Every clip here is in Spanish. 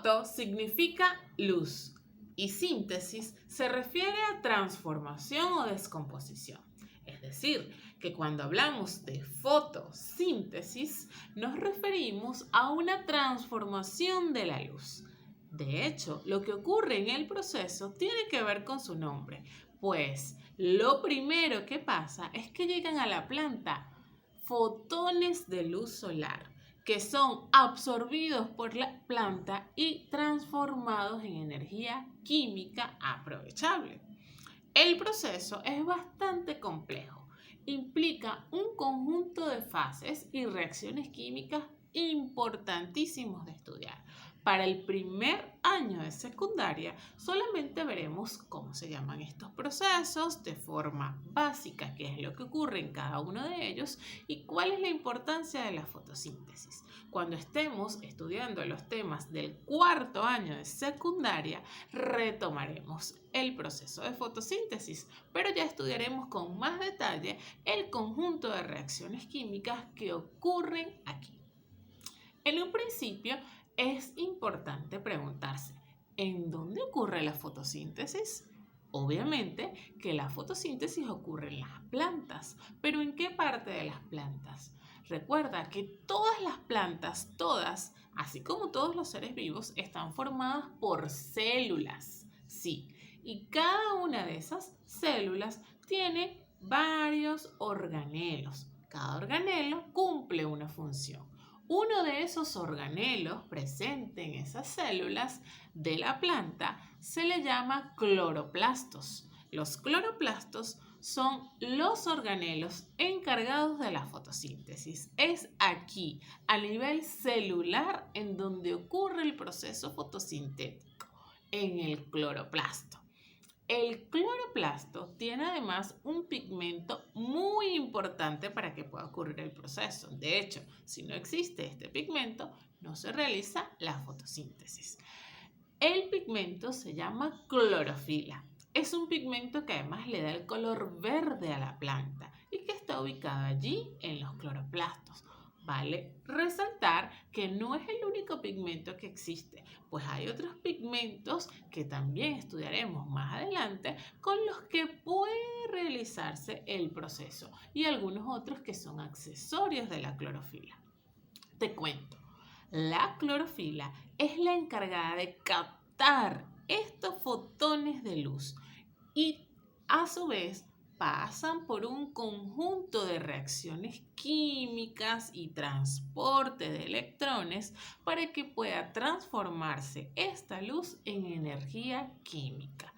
Foto significa luz y síntesis se refiere a transformación o descomposición. Es decir, que cuando hablamos de fotosíntesis nos referimos a una transformación de la luz. De hecho, lo que ocurre en el proceso tiene que ver con su nombre, pues lo primero que pasa es que llegan a la planta fotones de luz solar que son absorbidos por la planta y transformados en energía química aprovechable. El proceso es bastante complejo. Implica un conjunto de fases y reacciones químicas importantísimos de estudiar. Para el primer año de secundaria solamente veremos cómo se llaman estos procesos de forma básica, qué es lo que ocurre en cada uno de ellos y cuál es la importancia de la fotosíntesis. Cuando estemos estudiando los temas del cuarto año de secundaria, retomaremos el proceso de fotosíntesis, pero ya estudiaremos con más detalle el conjunto de reacciones químicas que ocurren aquí. En un principio es importante preguntarse, ¿en dónde ocurre la fotosíntesis? Obviamente que la fotosíntesis ocurre en las plantas, pero ¿en qué parte de las plantas? Recuerda que todas las plantas, todas, así como todos los seres vivos, están formadas por células. Sí, y cada una de esas células tiene varios organelos. Cada organelo cumple una función. Uno de esos organelos presente en esas células de la planta se le llama cloroplastos. Los cloroplastos son los organelos encargados de la fotosíntesis. Es aquí, a nivel celular, en donde ocurre el proceso fotosintético, en el cloroplasto. El cloroplasto tiene además un pigmento muy importante para que pueda ocurrir el proceso. De hecho, si no existe este pigmento, no se realiza la fotosíntesis. El pigmento se llama clorofila. Es un pigmento que además le da el color verde a la planta y que está ubicado allí en los cloroplastos. Vale resaltar que no es el único pigmento que existe, pues hay otros pigmentos que también estudiaremos más adelante con los que puede realizarse el proceso y algunos otros que son accesorios de la clorofila. Te cuento, la clorofila es la encargada de captar estos fotones de luz y a su vez pasan por un conjunto de reacciones químicas y transporte de electrones para que pueda transformarse esta luz en energía química.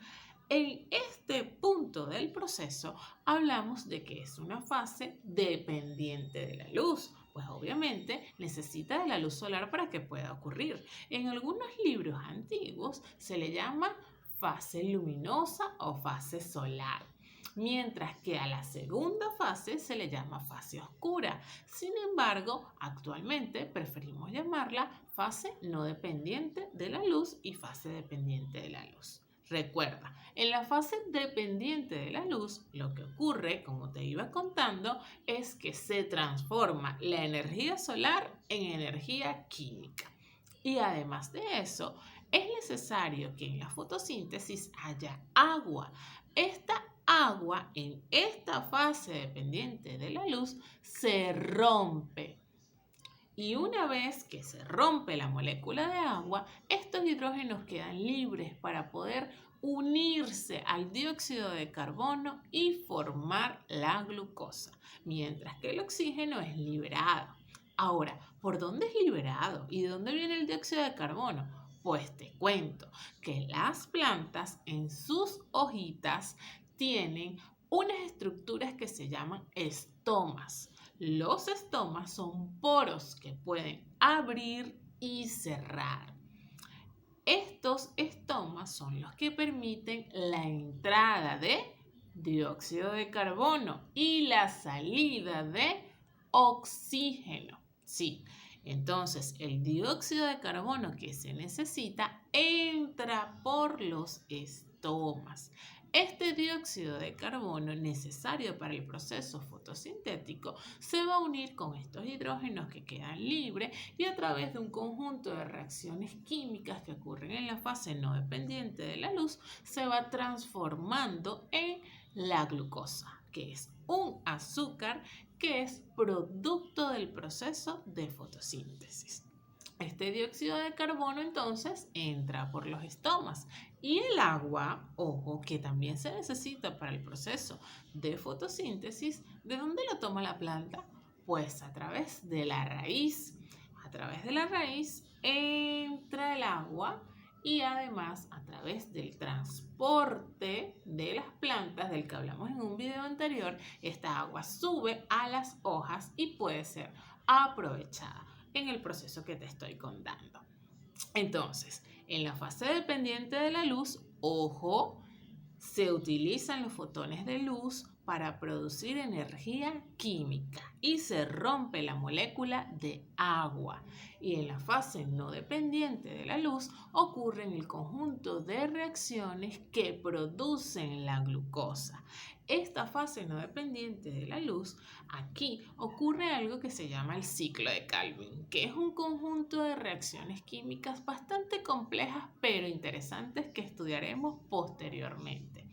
En este punto del proceso hablamos de que es una fase dependiente de la luz, pues obviamente necesita de la luz solar para que pueda ocurrir. En algunos libros antiguos se le llama fase luminosa o fase solar, mientras que a la segunda fase se le llama fase oscura. Sin embargo, actualmente preferimos llamarla fase no dependiente de la luz y fase dependiente de la luz. Recuerda, en la fase dependiente de la luz, lo que ocurre, como te iba contando, es que se transforma la energía solar en energía química. Y además de eso, es necesario que en la fotosíntesis haya agua. Esta agua en esta fase dependiente de la luz se rompe. Y una vez que se rompe la molécula de agua, estos hidrógenos quedan libres para poder unirse al dióxido de carbono y formar la glucosa, mientras que el oxígeno es liberado. Ahora, ¿por dónde es liberado? ¿Y de dónde viene el dióxido de carbono? Pues te cuento que las plantas en sus hojitas tienen unas estructuras que se llaman estomas. Los estomas son poros que pueden abrir y cerrar. Estos estomas son los que permiten la entrada de dióxido de carbono y la salida de oxígeno. Sí, entonces el dióxido de carbono que se necesita entra por los estomas. Este dióxido de carbono necesario para el proceso fotosintético se va a unir con estos hidrógenos que quedan libres y a través de un conjunto de reacciones químicas que ocurren en la fase no dependiente de la luz se va transformando en la glucosa, que es un azúcar que es producto del proceso de fotosíntesis. Este dióxido de carbono entonces entra por los estomas y el agua, ojo, que también se necesita para el proceso de fotosíntesis, ¿de dónde lo toma la planta? Pues a través de la raíz. A través de la raíz entra el agua y además a través del transporte de las plantas del que hablamos en un video anterior, esta agua sube a las hojas y puede ser aprovechada en el proceso que te estoy contando. Entonces, en la fase dependiente de la luz, ojo, se utilizan los fotones de luz para producir energía química y se rompe la molécula de agua. Y en la fase no dependiente de la luz ocurren el conjunto de reacciones que producen la glucosa. Esta fase no dependiente de la luz, aquí ocurre algo que se llama el ciclo de Calvin, que es un conjunto de reacciones químicas bastante complejas pero interesantes que estudiaremos posteriormente.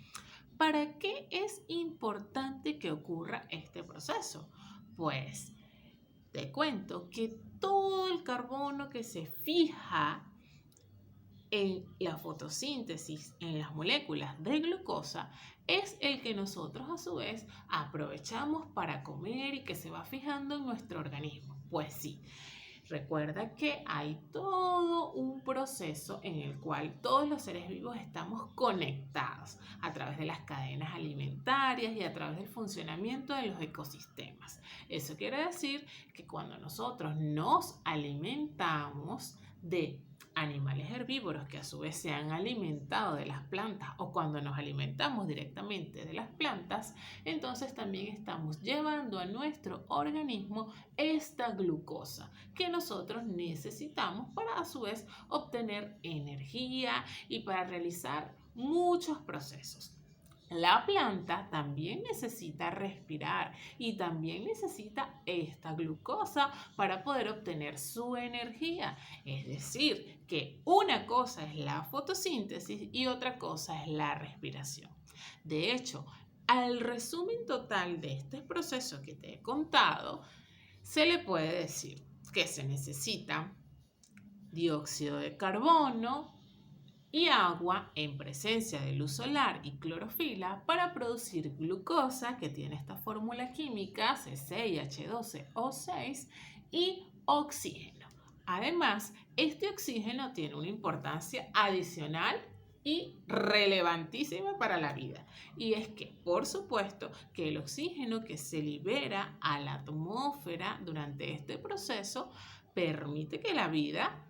¿Para qué es importante que ocurra este proceso? Pues te cuento que todo el carbono que se fija en la fotosíntesis en las moléculas de glucosa es el que nosotros a su vez aprovechamos para comer y que se va fijando en nuestro organismo. Pues sí, recuerda que hay todo un proceso en el cual todos los seres vivos estamos conectados a través de las cadenas alimentarias y a través del funcionamiento de los ecosistemas. Eso quiere decir que cuando nosotros nos alimentamos de animales herbívoros que a su vez se han alimentado de las plantas o cuando nos alimentamos directamente de las plantas, entonces también estamos llevando a nuestro organismo esta glucosa que nosotros necesitamos para a su vez obtener energía y para realizar muchos procesos. La planta también necesita respirar y también necesita esta glucosa para poder obtener su energía. Es decir, que una cosa es la fotosíntesis y otra cosa es la respiración. De hecho, al resumen total de este proceso que te he contado, se le puede decir que se necesita dióxido de carbono y agua en presencia de luz solar y clorofila para producir glucosa, que tiene esta fórmula química C6H12O6, y oxígeno. Además, este oxígeno tiene una importancia adicional y relevantísima para la vida. Y es que, por supuesto, que el oxígeno que se libera a la atmósfera durante este proceso permite que la vida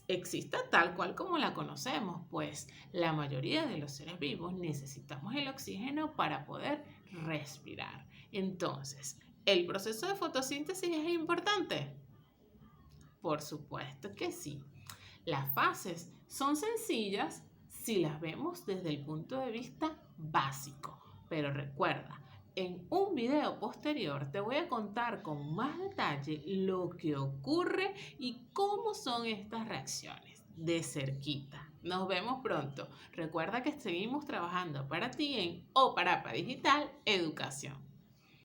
exista tal cual como la conocemos, pues la mayoría de los seres vivos necesitamos el oxígeno para poder respirar. Entonces, ¿el proceso de fotosíntesis es importante? Por supuesto que sí. Las fases son sencillas si las vemos desde el punto de vista básico, pero recuerda, en un video posterior te voy a contar con más detalle lo que ocurre y cómo son estas reacciones de cerquita. Nos vemos pronto. Recuerda que seguimos trabajando para ti en OPARAPA Digital Educación.